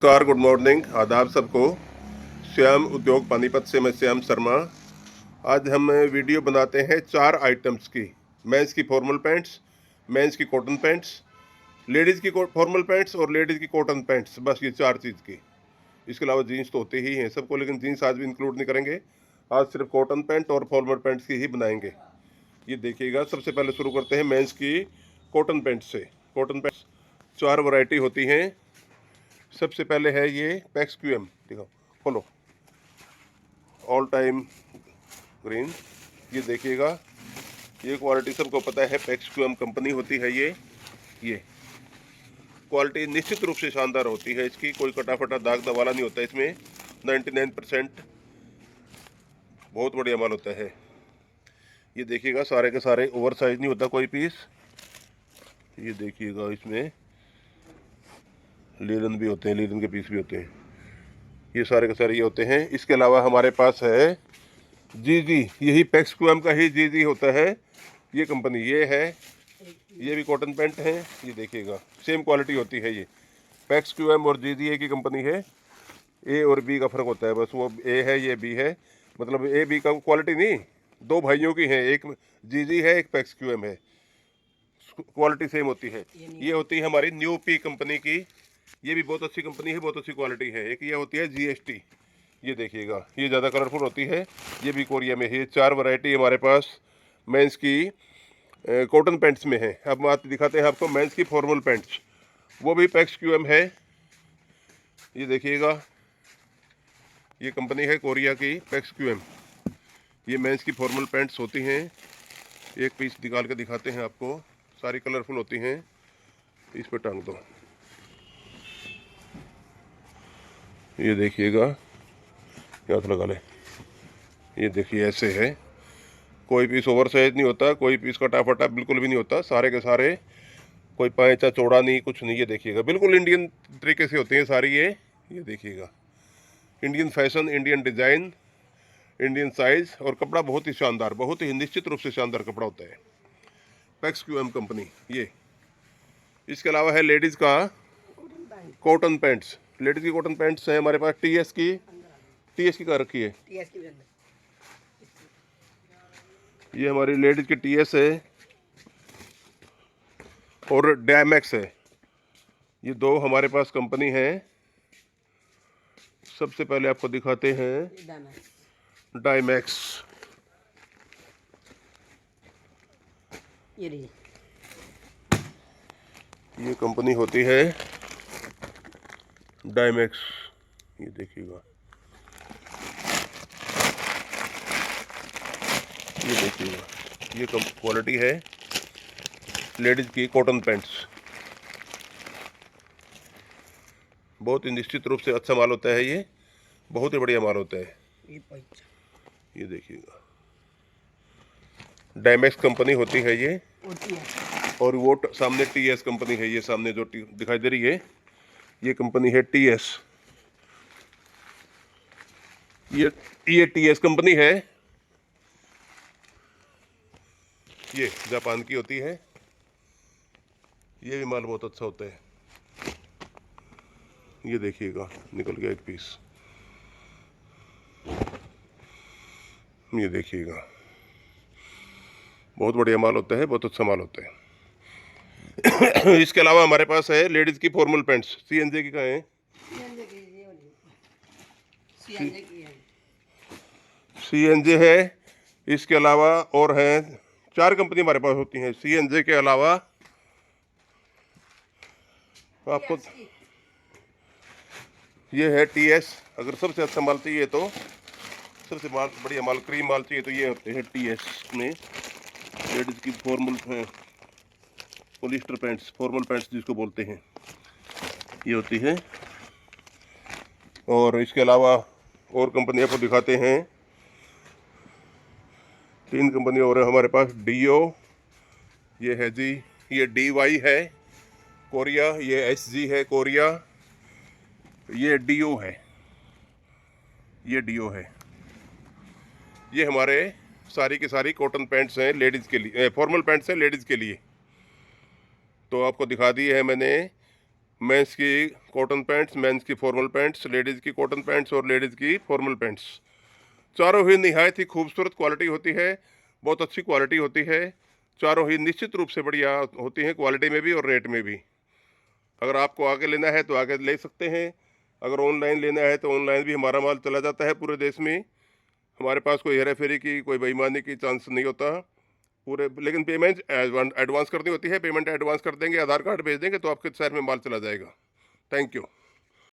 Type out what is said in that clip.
नमस्कार, good morning, आदाब सबको। श्याम उद्योग पानीपत से मैं श्याम शर्मा। आज हम वीडियो बनाते हैं 4 आइटम्स की। मेंस की फॉर्मल पैंट्स, मेंस की कॉटन पैंट्स, लेडीज़ की फॉर्मल पैंट्स और लेडीज़ की कॉटन पैंट्स। बस ये 4 चीज़ की। इसके अलावा जीन्स तो होते ही हैं सबको, लेकिन जीन्स आज भी इंक्लूड नहीं करेंगे। आज सिर्फ कॉटन पैंट और फॉर्मल पैंट्स की ही बनाएंगे। ये देखिएगा, सबसे पहले शुरू करते हैं मेंस की कॉटन पैंट से। कॉटन पैंट्स 4 वैरायटी होती हैं। सबसे पहले है ये पैक्स क्यूएम, देखो खोलो, ऑल टाइम ग्रीन। ये देखिएगा, ये क्वालिटी सबको पता है, पैक्स क्यूएम कंपनी होती है ये क्वालिटी निश्चित रूप से शानदार होती है। इसकी कोई कटा फटा दाग दवाला नहीं होता इसमें। 99% बहुत बढ़िया माल होता है। ये देखिएगा, सारे के सारे ओवर साइज नहीं होता कोई पीस। ये देखिएगा, इसमें लीलन भी होते हैं, लीलन के पीस भी होते हैं। ये सारे के सारे ये होते हैं। इसके अलावा हमारे पास है जी, यही पैक्स क्यूएम का ही जी होता है। ये कंपनी ये है, ये भी कॉटन पैंट है। ये देखिएगा, सेम क्वालिटी होती है। ये पैक्स क्यूएम और जी एक ही कंपनी है। ए और बी का फ़र्क होता है बस, वो ए है ये बी है, मतलब ए बी का क्वालिटी नहीं, दो भाइयों की है, एक जी है एक पैक्स क्यूएम है, क्वालिटी सेम होती है। ये होती है हमारी न्यू पी कंपनी की। ये भी बहुत अच्छी कंपनी है, बहुत अच्छी क्वालिटी है। एक ये होती है GST। ये देखिएगा, ये ज़्यादा कलरफुल होती है। ये भी कोरिया में है। 4 वैरायटी हमारे पास मेंस की कॉटन पैंट्स में है। अब बात दिखाते हैं आपको मेंस की फॉर्मल पैंट्स, वो भी पैक्स क्यूएम है। ये देखिएगा, ये कंपनी है कोरिया की पैक्स क्यूएम। ये मेंस की फॉर्मल पैंट्स होती हैं। एक पीस निकाल के दिखाते हैं आपको, सारी कलरफुल होती हैं। इस पर टांग दो, ये देखिएगा, हाथ लगा ले। ये देखिए, ऐसे है, कोई पीस ओवर साइज नहीं होता, कोई पीस कटा फटा बिल्कुल भी नहीं होता। सारे के सारे, कोई पैंचा चौड़ा नहीं, कुछ नहीं। ये देखिएगा, बिल्कुल इंडियन तरीके से होती है सारी। ये देखिएगा, Indian fashion, Indian design, Indian size, और कपड़ा बहुत ही शानदार, बहुत ही निश्चित रूप से शानदार कपड़ा होता है। पैक्स क्यूएम कंपनी ये। इसके अलावा है लेडीज़ का कॉटन पैंट्स। लेडीज़ की कॉटन पैंट्स हैं हमारे पास। टीएस की कर रखी है। ये हमारी लेडीज़ की टीएस है और डैमैक्स है। ये दो हमारे पास कंपनी है। सबसे पहले आपको दिखाते हैं डायमैक्स। ये कंपनी होती है डायमैक्स। ये देखिएगा, ये देखिएगा, ये क्वालिटी है लेडीज़ की कॉटन पैंट्स। बहुत ही निश्चित रूप से अच्छा माल होता है। ये बहुत ही बढ़िया माल होता है। ये देखिएगा, डायमैक्स कंपनी होती है ये। और वो सामने टीएस कंपनी है। ये सामने जो दिखाई दे रही है, ये कंपनी है टीएस। ये टीएस कंपनी है। ये जापान की होती है। ये भी माल बहुत अच्छा होता है। ये देखिएगा, निकल गया एक पीस। ये देखिएगा, बहुत बढ़िया माल होता है, बहुत अच्छा माल होता है। इसके अलावा हमारे पास है लेडीज़ की फॉर्मल पैंट्स। सीएनजे की कहाँ है? सीएनजे है। इसके अलावा और हैं 4 कंपनी हमारे पास होती हैं। सीएनजे के अलावा आपको ये है टीएस। अगर सबसे अच्छा माल चाहिए तो, सबसे बढ़िया माल, क्रीम माल चाहिए तो ये होते हैं टीएस में। लेडीज़ की formal polyester pants, formal pants जिसको बोलते हैं, ये होती है। और इसके अलावा और कंपनी आपको दिखाते हैं। 3 कंपनी और है हमारे पास। डीओ, ये है जी, ये डीवाई है कोरिया, ये एसजी है कोरिया, ये डीओ है, ये डीओ है। ये हमारे सारी की सारी कॉटन पैंट्स हैं लेडीज़ के लिए, फॉर्मल पैंट्स हैं लेडीज़ के लिए। तो आपको दिखा दी है मैंने मेंस की कॉटन पैंट्स, मेंस की फॉर्मल पैंट्स, लेडीज़ की कॉटन पैंट्स और लेडीज़ की फॉर्मल पैंट्स। चारों ही निहायत ही खूबसूरत क्वालिटी होती है, बहुत अच्छी क्वालिटी होती है। चारों ही निश्चित रूप से बढ़िया होती हैं, क्वालिटी में भी और रेट में भी। अगर आपको आगे लेना है तो आगे ले सकते हैं, अगर ऑनलाइन लेना है तो ऑनलाइन भी हमारा माल चला जाता है पूरे देश में। हमारे पास कोई हेरा फेरी की, कोई बेईमानी की चांस नहीं होता पूरे। लेकिन पेमेंट एडवांस करनी होती है, पेमेंट एडवांस कर देंगे, आधार कार्ड भेज देंगे तो आपके शहर में माल चला जाएगा। Thank you.